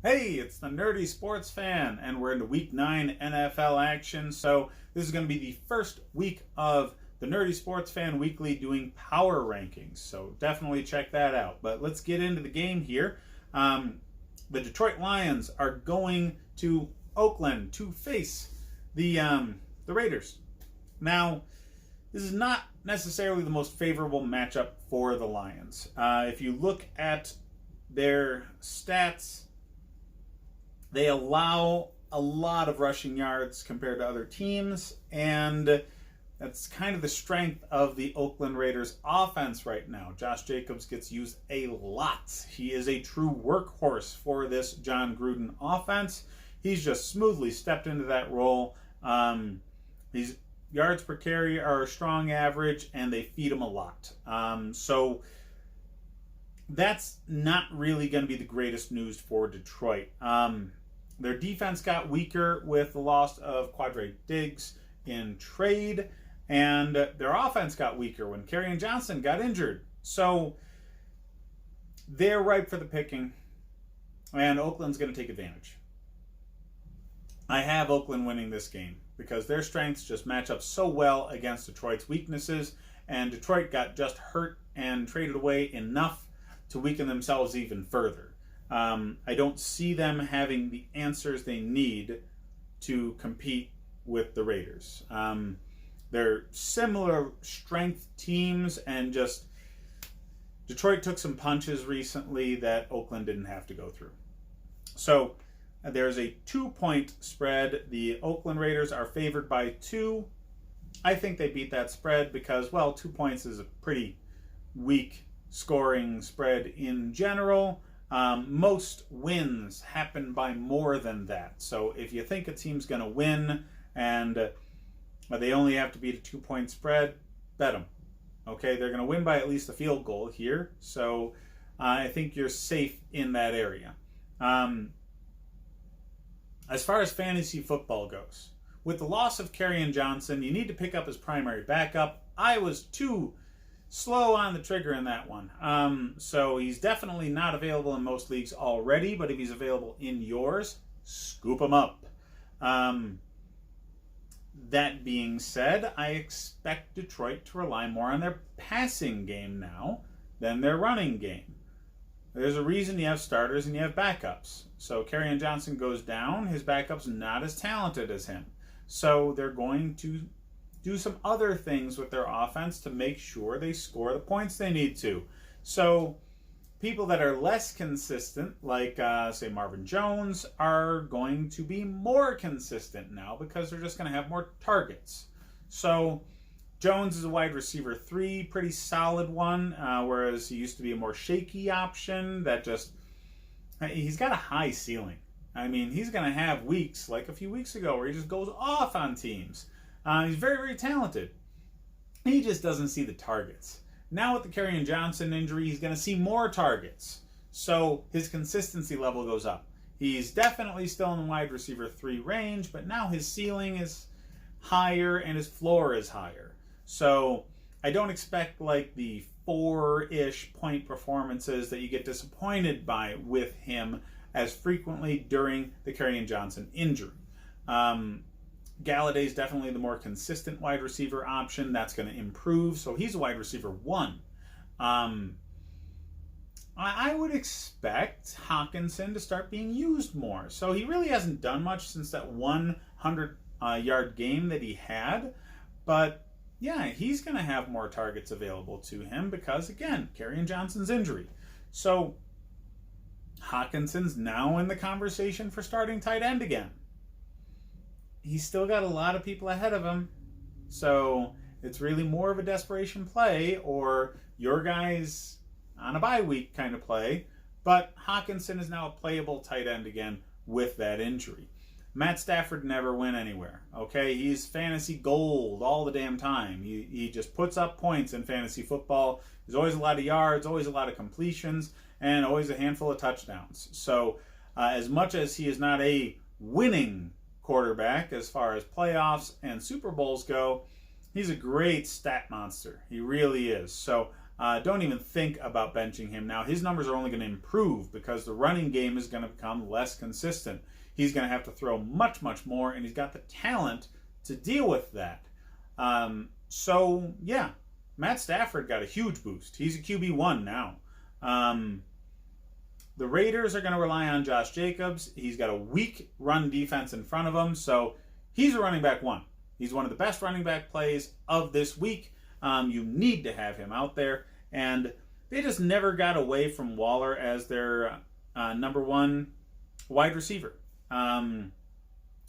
Hey, it's the Nerdy Sports Fan, and we're into Week 9 NFL action. So this is going to be the first week of the Nerdy Sports Fan Weekly doing power rankings. So definitely check that out. But let's get into the game here. The Detroit Lions are going to Oakland to face the Raiders. Now, this is not necessarily the most favorable matchup for the Lions. If you look at their stats, they allow a lot of rushing yards compared to other teams, and that's kind of the strength of the Oakland Raiders offense right now. Josh Jacobs gets used a lot. He is a true workhorse for this John Gruden offense. He's just smoothly stepped into that role. These yards per carry are a strong average, and they feed him a lot. So that's not really going to be the greatest news for Detroit. Their defense got weaker with the loss of Quadre Diggs in trade, and their offense got weaker when Kerryon Johnson got injured. So they're ripe for the picking, and Oakland's going to take advantage. I have Oakland winning this game because their strengths just match up so well against Detroit's weaknesses, and Detroit got just hurt and traded away enough to weaken themselves even further. I don't see them having the answers they need to compete with the Raiders. They're similar strength teams, and just Detroit took some punches recently that Oakland didn't have to go through. So there's a 2-point spread. The Oakland Raiders are favored by 2. I think they beat that spread because, well, 2 points is a pretty weak scoring spread in general. Most wins happen by more than that. So if you think a team's going to win and they only have to beat a 2-point spread, bet them. Okay, they're going to win by at least a field goal here. So I think you're safe in that area. As far as fantasy football goes, with the loss of Kerryon Johnson, you need to pick up his primary backup. I was too slow on the trigger in that one. So he's definitely not available in most leagues already, but if he's available in yours, scoop him up. That being said, I expect Detroit to rely more on their passing game now than their running game. There's a reason you have starters and you have backups. So Kerryon Johnson goes down, his backup's not as talented as him. So they're going to do some other things with their offense to make sure they score the points they need to. So people that are less consistent, like say Marvin Jones, are going to be more consistent now because they're just going to have more targets. So Jones is a wide receiver 3, pretty solid one, whereas he used to be a more shaky option that just, he's got a high ceiling. I mean, he's going to have weeks, like a few weeks ago, where he just goes off on teams. He's very, very talented. He just doesn't see the targets. Now with the Kerryon Johnson injury, he's going to see more targets. So his consistency level goes up. He's definitely still in the wide receiver 3 range, but now his ceiling is higher and his floor is higher. So I don't expect like the 4-ish point performances that you get disappointed by with him as frequently during the Kerryon Johnson injury. Galladay's definitely the more consistent wide receiver option. That's going to improve. So he's a wide receiver 1. I would expect Hawkinson to start being used more. So he really hasn't done much since that 100-yard game that he had. But yeah, he's going to have more targets available to him because, again, Kerryon Johnson's injury. So Hawkinson's now in the conversation for starting tight end again. He's still got a lot of people ahead of him. So it's really more of a desperation play or your guy's on a bye week kind of play. But Hawkinson is now a playable tight end again with that injury. Matt Stafford never went anywhere. Okay, he's fantasy gold all the damn time. He just puts up points in fantasy football. There's always a lot of yards, always a lot of completions, and always a handful of touchdowns. So as much as he is not a winning quarterback as far as playoffs and Super Bowls go, he's a great stat monster. He really is. So don't even think about benching him. Now, his numbers are only going to improve because the running game is going to become less consistent. He's going to have to throw much, much more, and he's got the talent to deal with that. So, yeah, Matt Stafford got a huge boost. He's a QB1 now. The Raiders are going to rely on Josh Jacobs. He's got a weak run defense in front of him, so he's a running back 1. He's one of the best running back plays of this week. You need to have him out there. And they just never got away from Waller as their number 1 wide receiver. I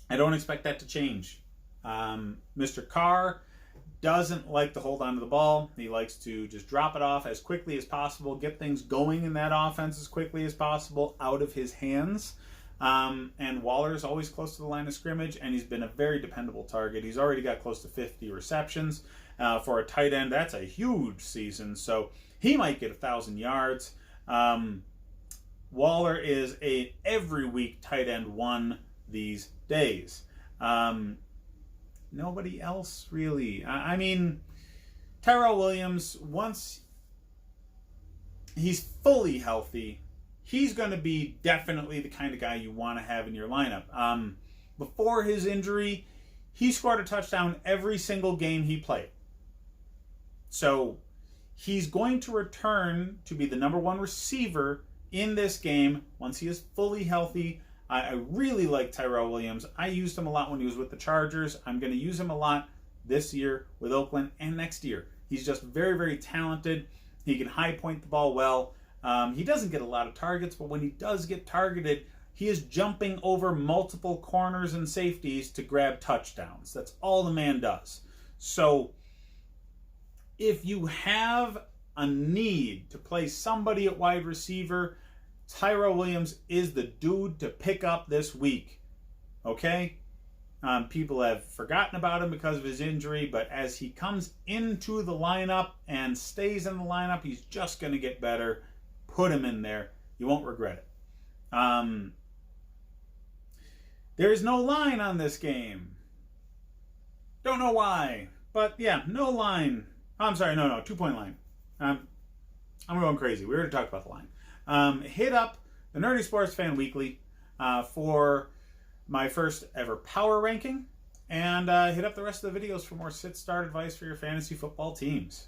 don't expect that to change. Mr. Carr doesn't like to hold on to the ball. He likes to just drop it off as quickly as possible, get things going in that offense as quickly as possible out of his hands. And Waller's always close to the line of scrimmage, and he's been a very dependable target. He's already got close to 50 receptions. For a tight end, that's a huge season, so he might get 1,000 yards. Waller is a every week tight end 1 these days. Nobody else really. I mean, Tyrell Williams, once he's fully healthy, he's going to be definitely the kind of guy you want to have in your lineup. Before his injury, he scored a touchdown every single game he played. So he's going to return to be the number 1 receiver in this game once he is fully healthy. I really like Tyrell Williams. I used him a lot when he was with the Chargers. I'm going to use him a lot this year with Oakland and next year. He's just very, very talented. He can high point the ball well. He doesn't get a lot of targets, but when he does get targeted, he is jumping over multiple corners and safeties to grab touchdowns. That's all the man does. So if you have a need to play somebody at wide receiver, Tyrell Williams is the dude to pick up this week. Okay? People have forgotten about him because of his injury, but as he comes into the lineup and stays in the lineup, he's just going to get better. Put him in there. You won't regret it. There is no line on this game. Don't know why. But yeah, no line. I'm sorry, no, 2-point line. I'm going crazy. We already talked about the line. Hit up the Nerdy Sports Fan Weekly for my first ever power ranking, and hit up the rest of the videos for more sit-start advice for your fantasy football teams.